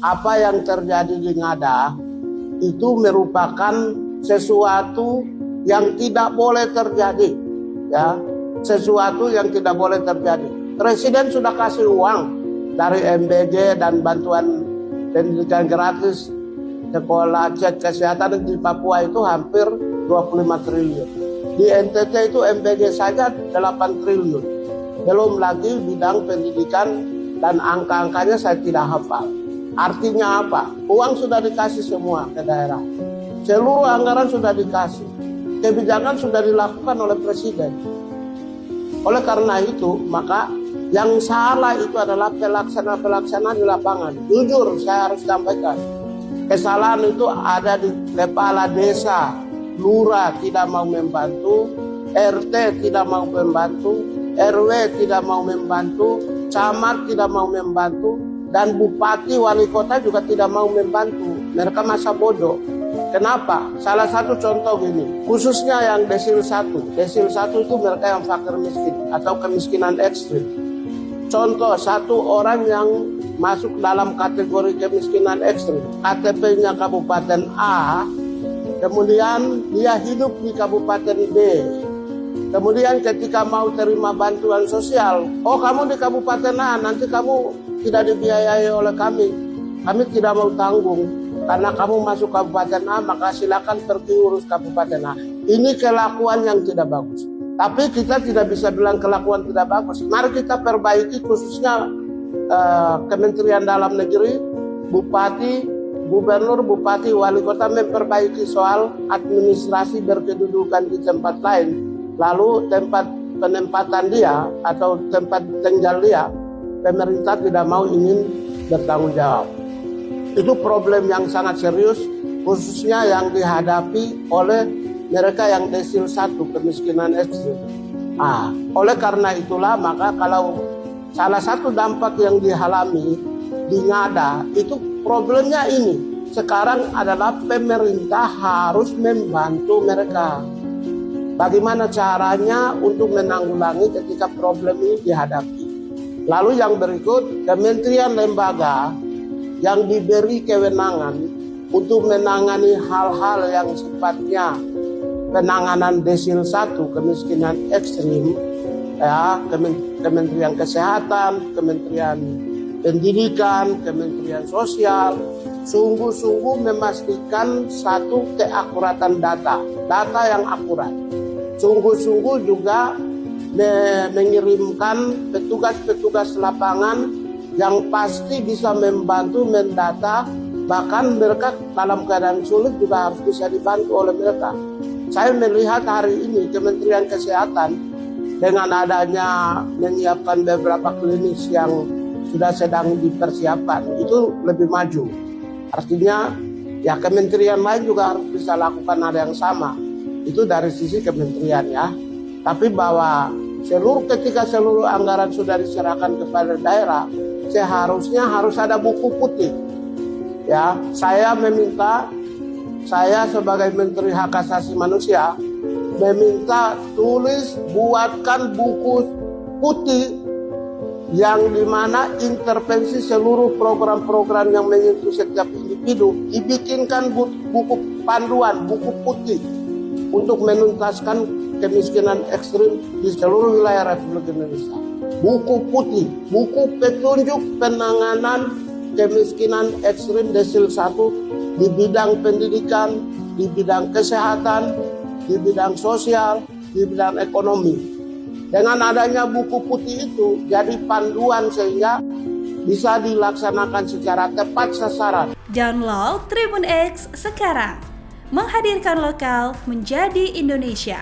Apa yang terjadi di Ngada itu merupakan sesuatu yang tidak boleh terjadi, ya, sesuatu yang tidak boleh terjadi. Presiden sudah kasih uang dari MBG dan bantuan pendidikan gratis, sekolah, cek kesehatan di Papua itu hampir 25 triliun. Di NTT itu MBG saja 8 triliun. Belum lagi bidang pendidikan dan angka-angkanya saya tidak hafal. Artinya apa? Uang sudah dikasih semua ke daerah. Seluruh anggaran sudah dikasih. Kebijakan sudah dilakukan oleh Presiden. Oleh karena itu, maka yang salah itu adalah pelaksana di lapangan. Jujur, saya harus sampaikan. Kesalahan itu ada di kepala desa, lurah tidak mau membantu, RT tidak mau membantu, RW tidak mau membantu, camat tidak mau membantu, dan bupati, wali kota juga tidak mau membantu. Mereka masa bodoh. Kenapa? Salah satu contoh gini, khususnya yang desil 1. Desil 1 itu mereka yang fakir miskin atau kemiskinan ekstrim. Contoh, satu orang yang masuk dalam kategori kemiskinan ekstrim, KTP-nya Kabupaten A, kemudian dia hidup di Kabupaten B. Kemudian ketika mau terima bantuan sosial, oh kamu di Kabupaten A, nanti kamu tidak dibiayai oleh kami tidak mau tanggung. Karena kamu masuk Kabupaten A, maka silakan pergi urus Kabupaten A. Ini kelakuan yang tidak bagus. Tapi kita tidak bisa bilang kelakuan tidak bagus. Mari kita perbaiki, khususnya Kementerian Dalam Negeri, Bupati, Gubernur, Bupati, Wali Kota memperbaiki soal administrasi berkedudukan di tempat lain. Lalu tempat penempatan dia atau tempat tinggal dia, pemerintah tidak mau ingin bertanggung jawab. Itu problem yang sangat serius, khususnya yang dihadapi oleh mereka yang desil 1, kemiskinan ekstrim. Oleh karena itulah, maka kalau salah satu dampak yang dialami di Ngada, itu problemnya ini. Sekarang adalah pemerintah harus membantu mereka. Bagaimana caranya untuk menanggulangi ketika problem ini dihadapi. Lalu yang berikut, kementerian lembaga yang diberi kewenangan untuk menangani hal-hal yang sifatnya penanganan desil 1, kemiskinan ekstrim, ya, Kementerian Kesehatan, Kementerian Pendidikan, Kementerian Sosial, sungguh-sungguh memastikan satu keakuratan data yang akurat. Sungguh-sungguh juga mengirimkan petugas-petugas lapangan yang pasti bisa membantu mendata, bahkan mereka dalam keadaan sulit juga harus bisa dibantu oleh mereka. Saya melihat hari ini Kementerian Kesehatan dengan adanya menyiapkan beberapa klinis yang sudah sedang dipersiapkan, itu lebih maju. Artinya ya kementerian lain juga harus bisa lakukan hal yang sama. Itu dari sisi kementerian, ya. Tapi bahwa ketika seluruh anggaran sudah diserahkan kepada daerah, seharusnya harus ada buku putih. Ya, saya sebagai Menteri Hak Asasi Manusia meminta buatkan buku putih yang dimana intervensi seluruh program-program yang menyentuh setiap individu, dibikinkan buku panduan, buku putih untuk menuntaskan kemiskinan ekstrim di seluruh wilayah Republik Indonesia. Buku putih, buku petunjuk penanganan kemiskinan ekstrim desil 1 di bidang pendidikan, di bidang kesehatan, di bidang sosial, di bidang ekonomi. Dengan adanya buku putih itu jadi panduan sehingga bisa dilaksanakan secara tepat sasaran. Download Tribun X sekarang, menghadirkan lokal menjadi Indonesia.